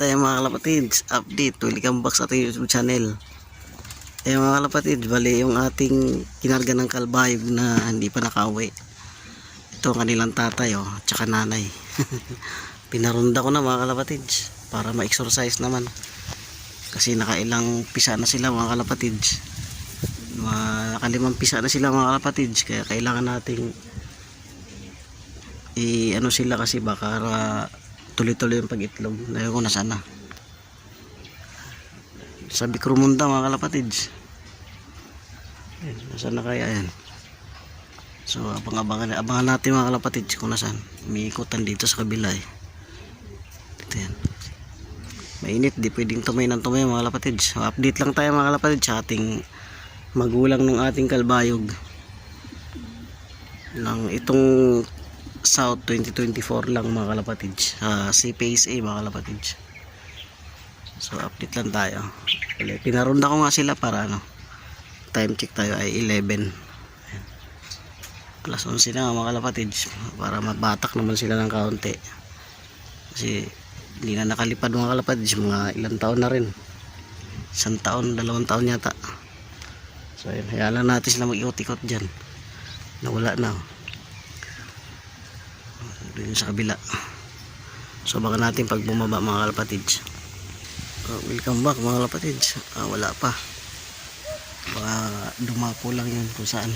tayo mga kalapatids, update, welcome back sa ating YouTube channel. Mga kalapatids, bali yung ating kinarga ng kalbayog na hindi pa nakauwi. Ito ang kanilang tatay tsaka nanay. Pinarunda ko na mga kalapatids para ma-exercise naman. Kasi nakailang pisa na sila mga kalapatids. Nakalimang pisa na sila mga kalapatids, kaya kailangan nating ano sila kasi baka tuloy-tuloy yung pag-itlog. Dahil ko na sana sabi ko rumunda mga kalapatids. Nasaan na kaya yan? So abangan natin mga kalapatids kung nasaan. Umiikutan dito sa kabila ito yan. Mainit, di pwedeng tumay ng tumay mga kalapatids. So, update lang tayo mga kalapatids sa ating magulang ng ating kalbayog ng itong South 2024 lang mga kalapatids, CPSA mga kalapatids. So update lang tayo. Pinarunda ko nga sila para time check tayo ay 11. Ayan. Alas 11 na mga kalapatids, para mabatak naman sila ng kaunti. Kasi hindi na nakalipad mga kalapatids, mga ilang taon na rin. 1 taon, 2 taon yata. So ayun, hayaan lang natin sila mag-ikot-ikot dyan. Nawala na doon sa kabila. So baka natin pag bumaba mga kalapatids. Welcome back mga kalapatids. Wala pa, baka dumapo lang yun kung saan,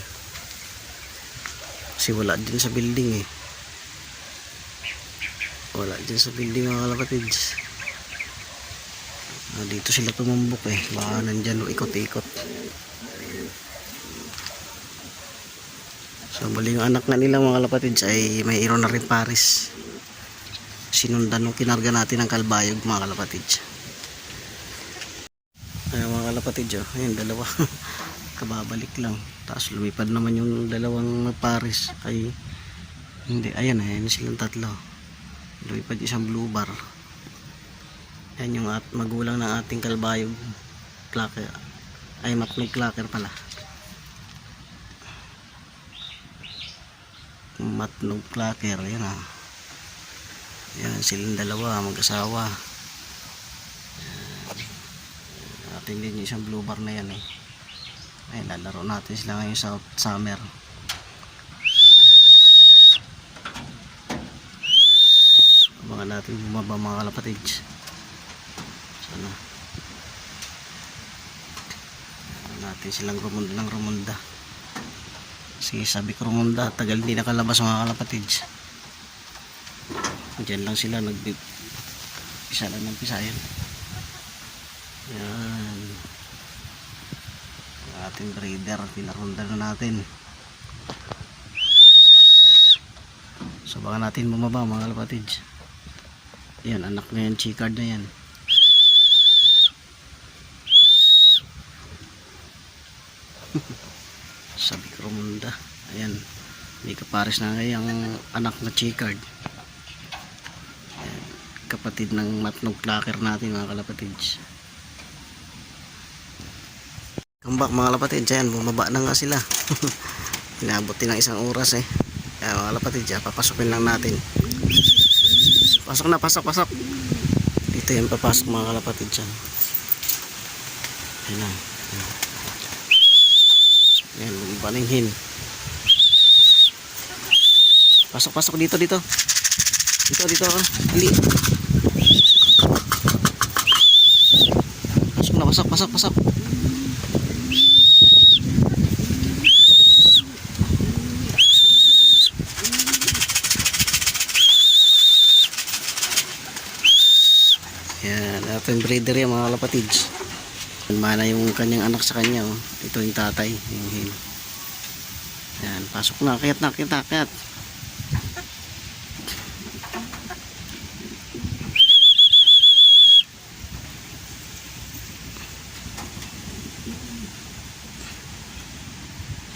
kasi wala din sa building wala din sa building mga kalapatids. Dito sila tumambok baka nandyan ikot-ikot. So bali yung anak nga nila mga kalapatids ay may iro na rin pares. Sinundan nung kinarga natin ng kalbayog mga kalapatids. Ayan mga kalapatids ayun dalawa. Kababalik lang, tapos lumipad naman yung dalawang pares ay hindi, ayan silang tatlo. Lumipad isang blue bar. Ayan yung magulang ng ating kalbayog clacker, ay matnog clacker pala. Matnog clacker, yan yan silang dalawa mag-asawa. Atin din yung isang blue bar na yan ay lalaro natin sila ngayon sa summer. Abangan natin bumaba mga kalapatids. Sana natin silang rumunda. Kasi sabi ko rumunda, tagal hindi nakalabas mga kalapatids. Diyan lang sila nagpisa lang ng pisa yan. Yan ating breeder, pinarunda na natin. So baka natin bumaba mga kalapatids. Yan anak na yan, chicard na yan. Sabi ko rumunda. Ayan, may kapares na yung anak na chicard. Ayan, kapatid ng matnog clacker natin mga kalapatids. Kambak mga kalapatids, ayan bumaba na nga sila. Inabot din ng 1 oras Kaya mga kalapatids, papasukin lang natin. Pasok na, pasok. Dito yan papasok mga kalapatids. Ayan na. Ayan, lumibaninghin. Pasok dito. Dito. Ali. Pasok. Yan, ating breeder yan mga kalapatids. Mana yung kanyang anak sa kanya ito yung tatay, yung hin. Yan, pasok na, akyat.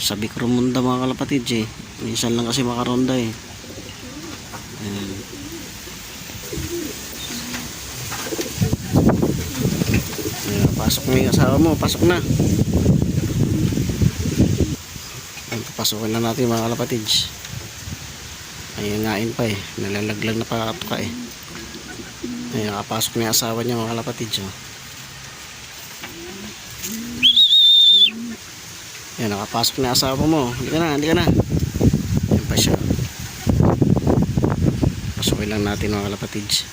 Sabi ko rumunda mga kalapatids minsan lang kasi makaronda Yan. Pasok na yung asawa mo, pasok na. Papasukin na natin mga kalapatids. Ay ngain pa nalalaglag na pa ito ka Ayan, nakapasok na yung asawa niya mga kalapatids. Oh. Ayan, nakapasok na yung asawa mo. Hindi ka na, hindi ka na. Ayan pa siya. Pasukin lang natin mga kalapatids.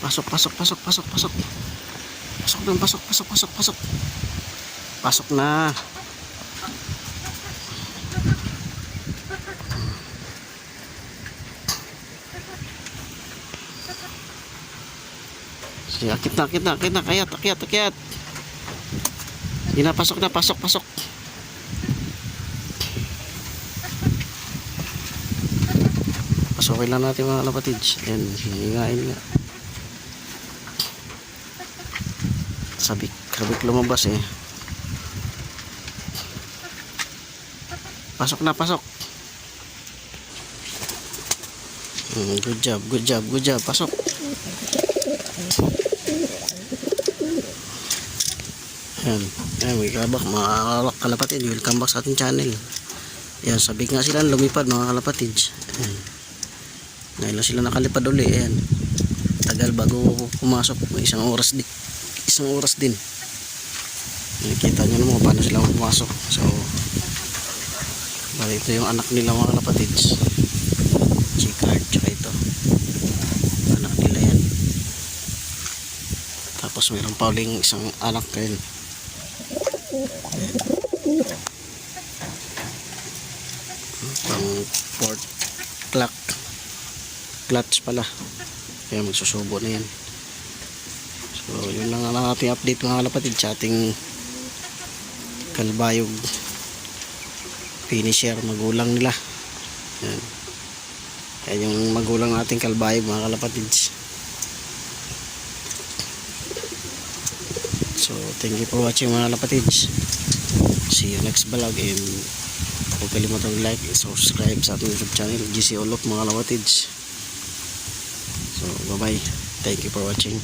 Pasok, pasok, pasok, pasok, pasok. Pasok dun, pasok, pasok, pasok, pasok. Pasok na. Sige, akit na, akit na, akit na. Kayat, akyat, akyat. Hindi na, pasok na, pasok, pasok. Pasukin lang natin mga kalapatids. Ayan, hingain nga. Sabik lumabas eh. Pasok na, pasok. Good job, good job, good job. Pasok. Ayan, ayan, may kabak mga kalapatid. Welcome back sa ating channel. Ayan, sabik nga sila lumipad mga kalapatids. Ayan. Ngayon lang sila nakalipad uli. Ayan, tagal bago pumasok. May isang oras din. Nakikita nyo naman paano sila pumasok. So bali ito yung anak nila mga kalapatids, Chicard, tsaka ito anak nila yan. Tapos mayroon pa uling isang anak kayo. Pang port clutch pala, kaya magsusubo na yan. So yun lang ang ating update mga kalapatid sa ating kalbayog finisher magulang nila. Yan. Yan yung magulang nating kalbayog mga kalapatids. So thank you for watching mga kalapatids. See you next vlog, and huwag kalimutang like and subscribe sa ating YouTube channel GC Olop mga kalapatids. So bye bye, thank you for watching.